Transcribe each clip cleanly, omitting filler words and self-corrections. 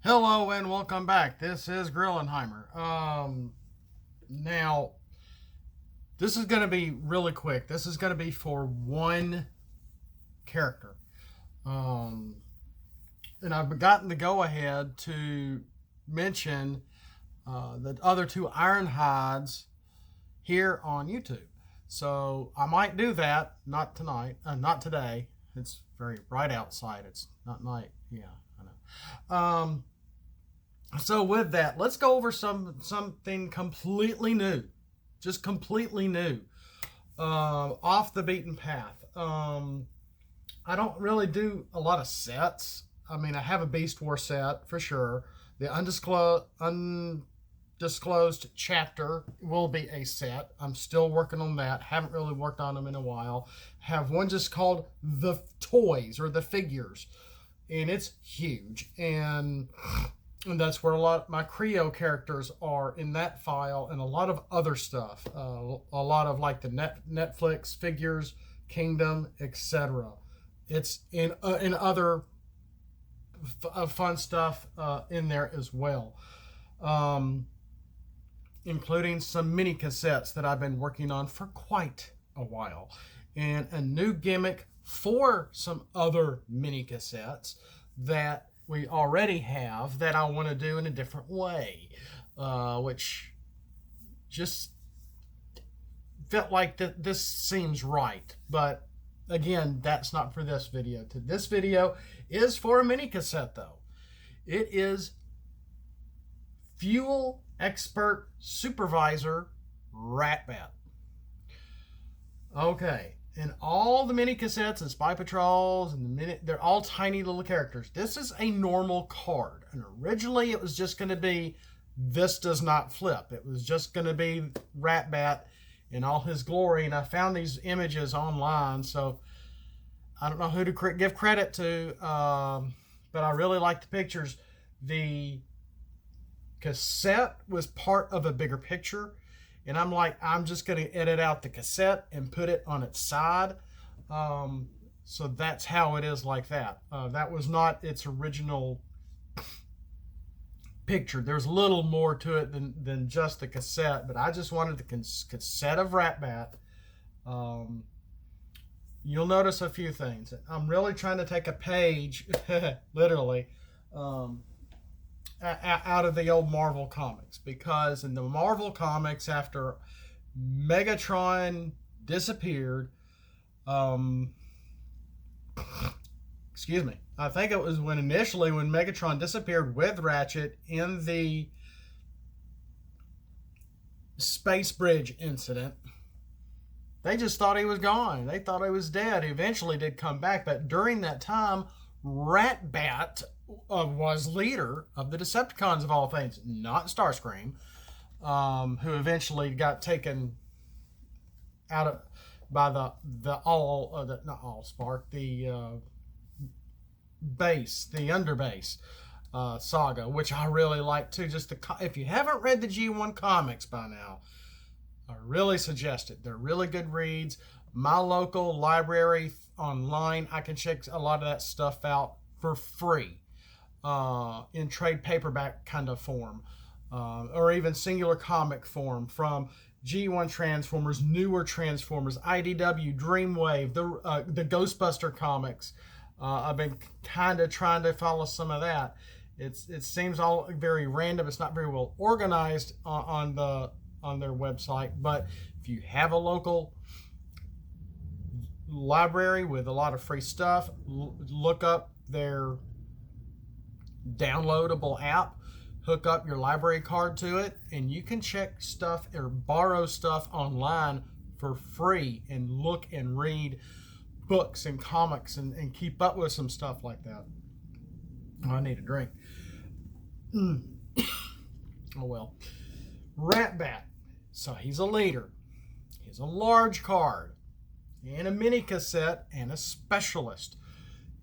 Hello and welcome back. This is Grillenheimer. Now this is going to be really quick. This is going to be for one character. Um, and I've gotten the go ahead to mention the other two Ironhides here on YouTube. So I might do that. Not tonight. Not today. It's very bright outside. It's not night. Yeah, I know. So with that, let's go over something completely new, just completely new, off the beaten path. I don't really do a lot of sets. I mean, I have a Beast War set for sure. The undisclosed chapter will be a set. I'm still working on that. Haven't really worked on them in a while. Have one just called the toys or the figures, and it's huge. And that's where a lot of my Creo characters are in that file, and a lot of other stuff. A lot of like the Netflix figures, Kingdom, etc. It's in other fun stuff in there as well, including some mini cassettes that I've been working on for quite a while, and a new gimmick for some other mini cassettes that we already have that I want to do in a different way, which just felt like that this seems right. But again, that's not for this video. This video is for a mini cassette though. It is Fuel Expert Supervisor Ratbat. Okay. And all the mini cassettes and Spy Patrols and they're all tiny little characters. This is a normal card. And originally it was just going to be, this does not flip. It was just going to be Ratbat in all his glory. And I found these images online, so I don't know who to give credit to, but I really like the pictures. The cassette was part of a bigger picture. And I'm like, I'm just going to edit out the cassette and put it on its side. So that's how it is like that. That was not its original picture. There's a little more to it than just the cassette. But I just wanted the cassette of Ratbat. You'll notice a few things. I'm really trying to take a page, literally, out of the old Marvel comics, because in the Marvel comics, after Megatron disappeared, excuse me, I think it was when Megatron disappeared with Ratchet in the Space Bridge incident, they just thought he was gone. They thought he was dead. He eventually did come back, but during that time, Ratbat was leader of the Decepticons of all things, not Starscream, who eventually got taken out of by the not Allspark, the base, the Underbase saga, which I really like too. Just if you haven't read the G1 comics by now, I really suggest it. They're really good reads. My local library online, I can check a lot of that stuff out for free. In trade paperback kind of form, or even singular comic form, from G1 Transformers, newer Transformers, IDW, Dreamwave, the Ghostbuster comics. I've been kind of trying to follow some of that. It seems all very random. It's not very well organized on their website. But if you have a local library with a lot of free stuff, look up their downloadable app, hook up your library card to it, and you can check stuff or borrow stuff online for free and look and read books and comics and keep up with some stuff like that. I need a drink. Oh well. Ratbat. So he's a leader. He's a large card and a mini cassette and a specialist.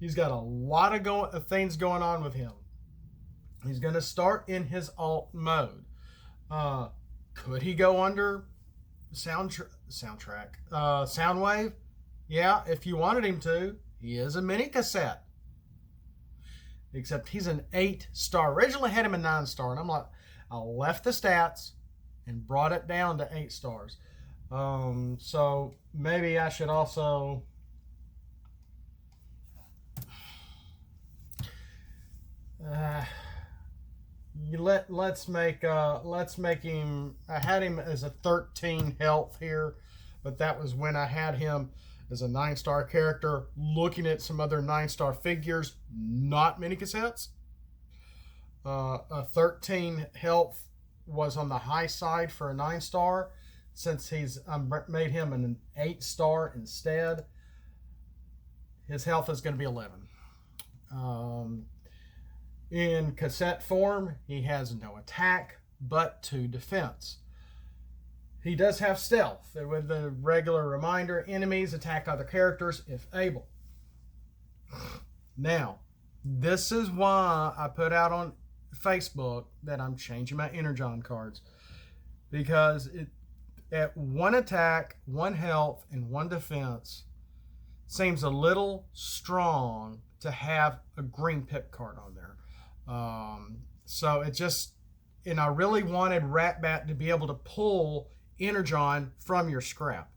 He's got a lot of things going on with him. He's going to start in his alt mode. Could he go under Soundwave? Yeah, if you wanted him to. He is a mini cassette. except he's an 8-star. Originally had him a 9-star, and I'm like, I left the stats and brought it down to 8 stars. So maybe I should also let's make him. I had him as a 13 health here, but that was when I had him as a 9-star character. Looking at some other 9-star figures, not many cassettes. A 13 health was on the high side for a 9-star. Since I made him an 8-star instead, his health is going to be 11. In cassette form, he has no attack but 2 defense. He does have stealth with the regular reminder: enemies attack other characters if able. Now, this is why I put out on Facebook that I'm changing my Energon cards, because at 1 attack, 1 health, and 1 defense seems a little strong to have a green pip card on there. So it just, and I really wanted Ratbat to be able to pull Energon from your scrap,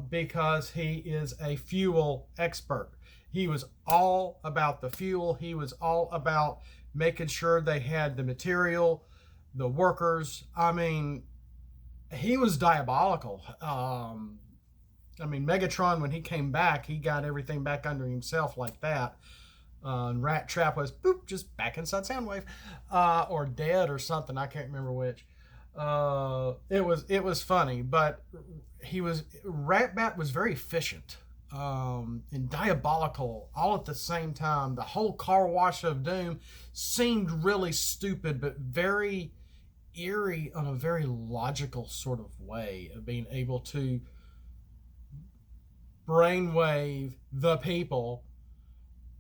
because he is a fuel expert. He was all about the fuel. He was all about making sure they had the material, the workers. I mean, he was diabolical. Megatron, when he came back, he got everything back under himself like that. And Rat Trap was boop, just back inside Soundwave, or dead or something. I can't remember which. It was funny, but Ratbat was very efficient and diabolical all at the same time. The whole car wash of doom seemed really stupid, but very eerie on a very logical sort of way of being able to brainwave the people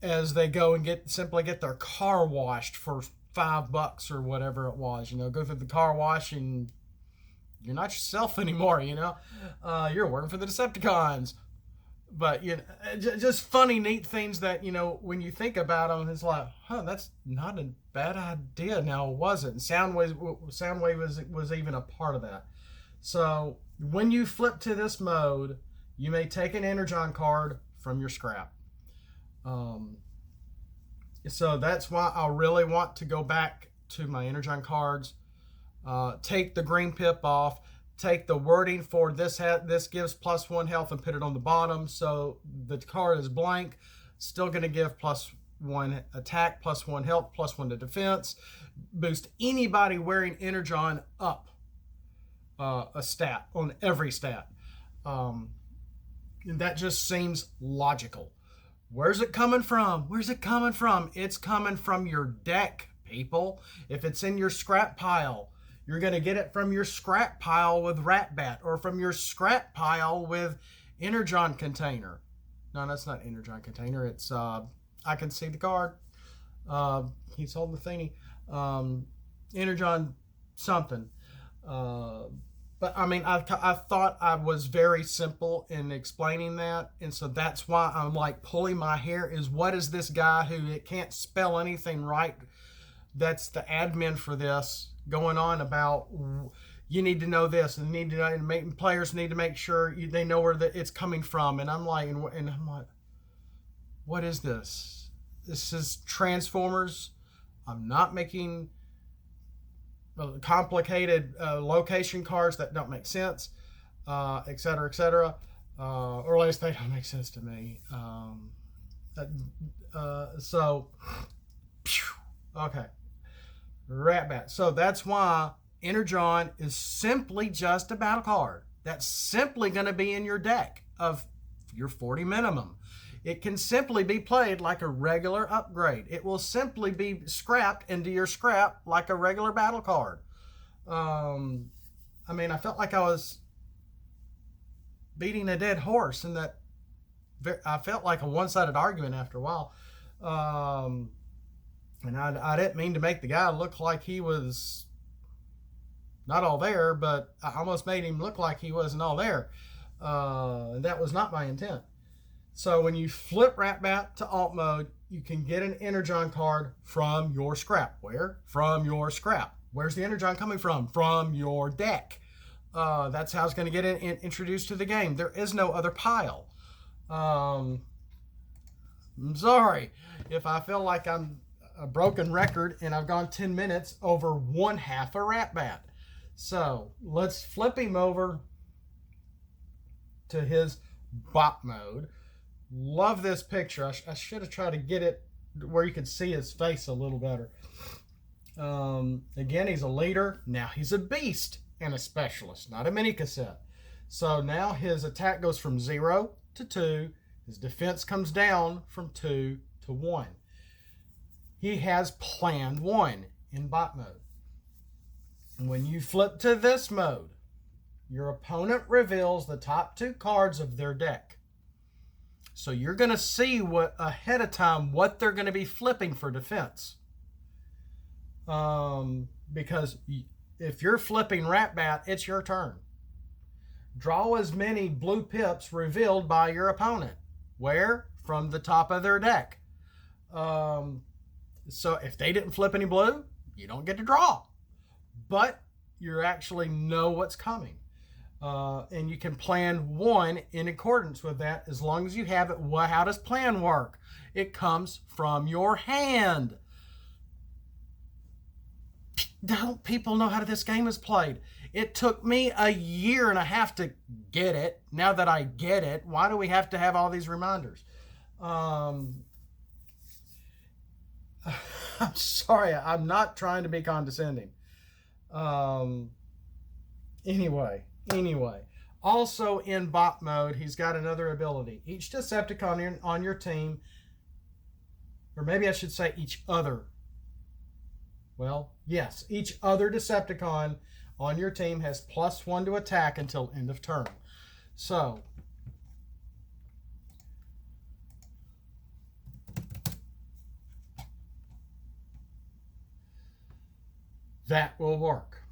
as they go and simply get their car washed for $5 or whatever it was. Go through the car wash and you're not yourself anymore. You're working for the Decepticons. But just funny, neat things that when you think about them, it's like, that's not a bad idea. Now, was it? And Soundwave was even a part of that. So when you flip to this mode, you may take an Energon card from your scrap. So that's why I really want to go back to my Energon cards, take the green pip off, take the wording for this gives +1 health and put it on the bottom, so the card is blank. Still going to give +1 attack, +1 health, +1 to defense. Boost anybody wearing Energon up a stat on every stat. And that just seems logical. Where's it coming from? Where's it coming from? It's coming from your deck, people. If it's in your scrap pile, you're going to get it from your scrap pile with Ratbat, or from your scrap pile with Energon container. No, that's not Energon container. It's, I can see the card. He's holding the thingy. Energon something. But I thought I was very simple in explaining that, and so that's why I'm like pulling my hair. Is what is this guy who can't spell anything right? That's the admin for this going on about you need to know this and need to know, and players need to make sure they know where it's coming from. And I'm like, what is this? This is Transformers. I'm not making complicated location cards that don't make sense, etc., etc., or at least they don't make sense to me. Okay, Ratbat. So that's why Energon is simply just a battle card. That's simply going to be in your deck of your 40 minimum. It can simply be played like a regular upgrade. It will simply be scrapped into your scrap like a regular battle card. I felt like I was beating a dead horse, and that I felt like a one-sided argument after a while. And I didn't mean to make the guy look like he was not all there, but I almost made him look like he wasn't all there. And that was not my intent. So when you flip Ratbat to alt mode, you can get an Energon card from your scrap. Where? From your scrap. Where's the Energon coming from? From your deck. That's how it's going to get introduced to the game. There is no other pile. I'm sorry if I feel like I'm a broken record and I've gone 10 minutes over one half a Ratbat. So let's flip him over to his bot mode. Love this picture. I should have tried to get it where you could see his face a little better. Again, he's a leader. Now he's a beast and a specialist, not a mini cassette. So now his attack goes from 0 to 2. His defense comes down from 2 to 1. He has plan 1 in bot mode. And when you flip to this mode, your opponent reveals the top 2 cards of their deck. So you're going to see ahead of time what they're going to be flipping for defense. Because if you're flipping Ratbat, it's your turn. Draw as many blue pips revealed by your opponent. Where? From the top of their deck. So if they didn't flip any blue, you don't get to draw. But you actually know what's coming. And you can plan 1 in accordance with that as long as you have it. How does plan work? It comes from your hand. Don't people know how this game is played? It took me a year and a half to get it. Now that I get it, why do we have to have all these reminders? I'm sorry, I'm not trying to be condescending. Anyway. Also in bot mode, he's got another ability. Each Decepticon on your team, or maybe I should say each other. Well, yes, each other Decepticon on your team has +1 to attack until end of turn. So, that will work.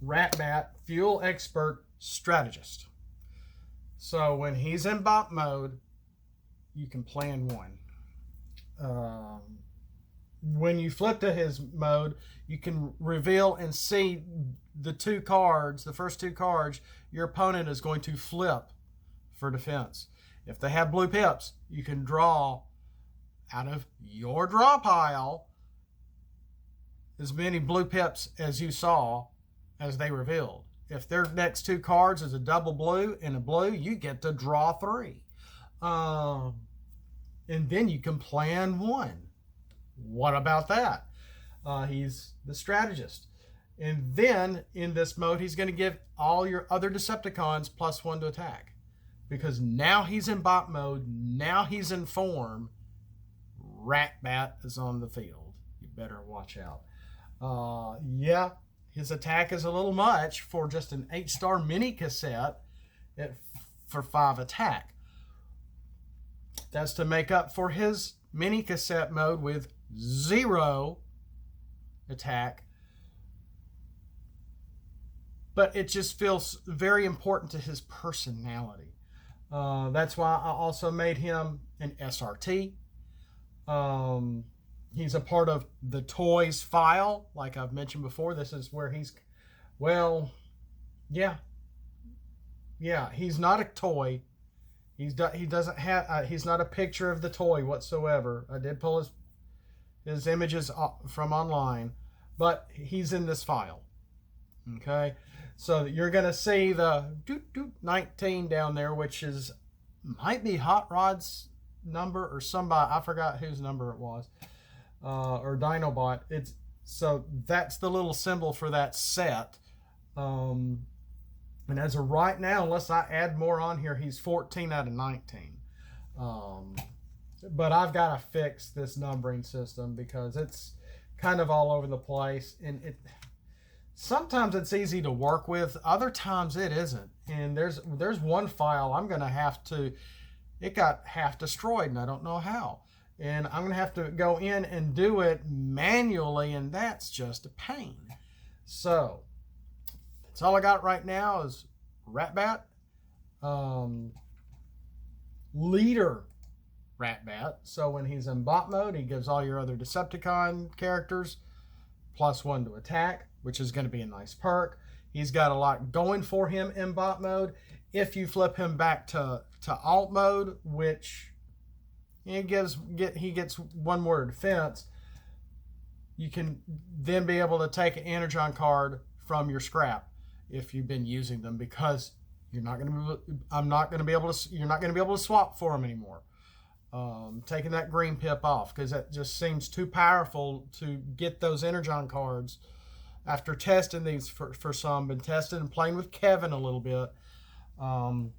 Ratbat, Fuel Expert Strategist. So when he's in bot mode, you can plan 1. When you flip to his mode, you can reveal and see the 2 cards, the first 2 cards, your opponent is going to flip for defense. If they have blue pips, you can draw out of your draw pile as many blue pips as you saw as they revealed. If their next 2 cards is a double blue and a blue, you get to draw 3. And then you can plan 1. What about that? He's the strategist. And then in this mode, he's going to give all your other Decepticons +1 to attack. Because now he's in bot mode. Now he's in form. Ratbat is on the field. You better watch out. Yeah. His attack is a little much for just an 8-star mini cassette for 5 attack. That's to make up for his mini cassette mode with 0 attack. But it just feels very important to his personality. That's why I also made him an SRT. He's a part of the toys file, like I've mentioned before. This is where he's, well, yeah, he's not a toy. He doesn't have, he's not a picture of the toy whatsoever. I did pull his images from online, but he's in this file. Okay, so you're gonna see the 19 down there, which might be Hot Rod's number or somebody, I forgot whose number it was. Or Dinobot. So that's the little symbol for that set. And as of right now, unless I add more on here, he's 14 out of 19. But I've got to fix this numbering system because it's kind of all over the place, and sometimes it's easy to work with, other times it isn't. And there's one file I'm going to have to, it got half destroyed and I don't know how. And I'm going to have to go in and do it manually, and that's just a pain. So, that's all I got right now is Ratbat. leader Ratbat. So when he's in bot mode, he gives all your other Decepticon characters +1 to attack, which is going to be a nice perk. He's got a lot going for him in bot mode. If you flip him back to alt mode, which he gets 1 more defense, you can then be able to take an Energon card from your scrap if you've been using them, because you're not going to be able to swap for them anymore. Taking that green pip off, because that just seems too powerful to get those Energon cards. After testing these for some, been testing and playing with Kevin a little bit, and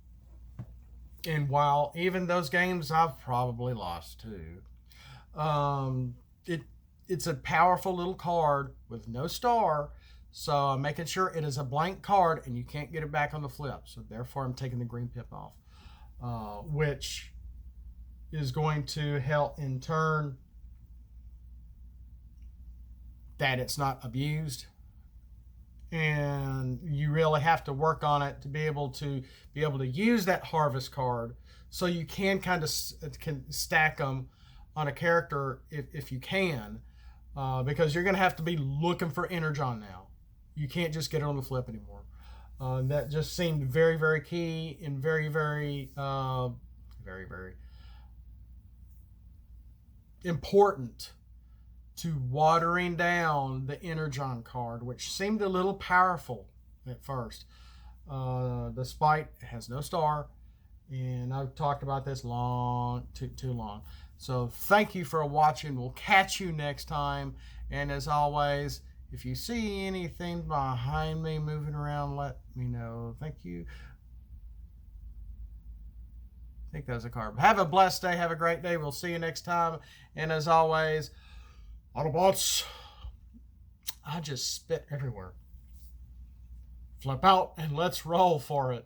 while even those games I've probably lost too, it's a powerful little card with no star, so I'm making sure it is a blank card and you can't get it back on the flip. So therefore I'm taking the green pip off, which is going to help in turn that it's not abused. And you really have to work on it to be able to use that harvest card, so you can kind of stack them on a character if you can, because you're going to have to be looking for Energon now. You can't just get it on the flip anymore. That just seemed very, very key and very, very, very, very important to watering down the Energon card, which seemed a little powerful at first. Despite it has no star, and I've talked about this too long. So thank you for watching. We'll catch you next time. And as always, if you see anything behind me moving around, let me know. Thank you. I think that was a card. Have a blessed day. Have a great day. We'll see you next time. And as always, Autobots, I just spit everywhere. Flip out and let's roll for it.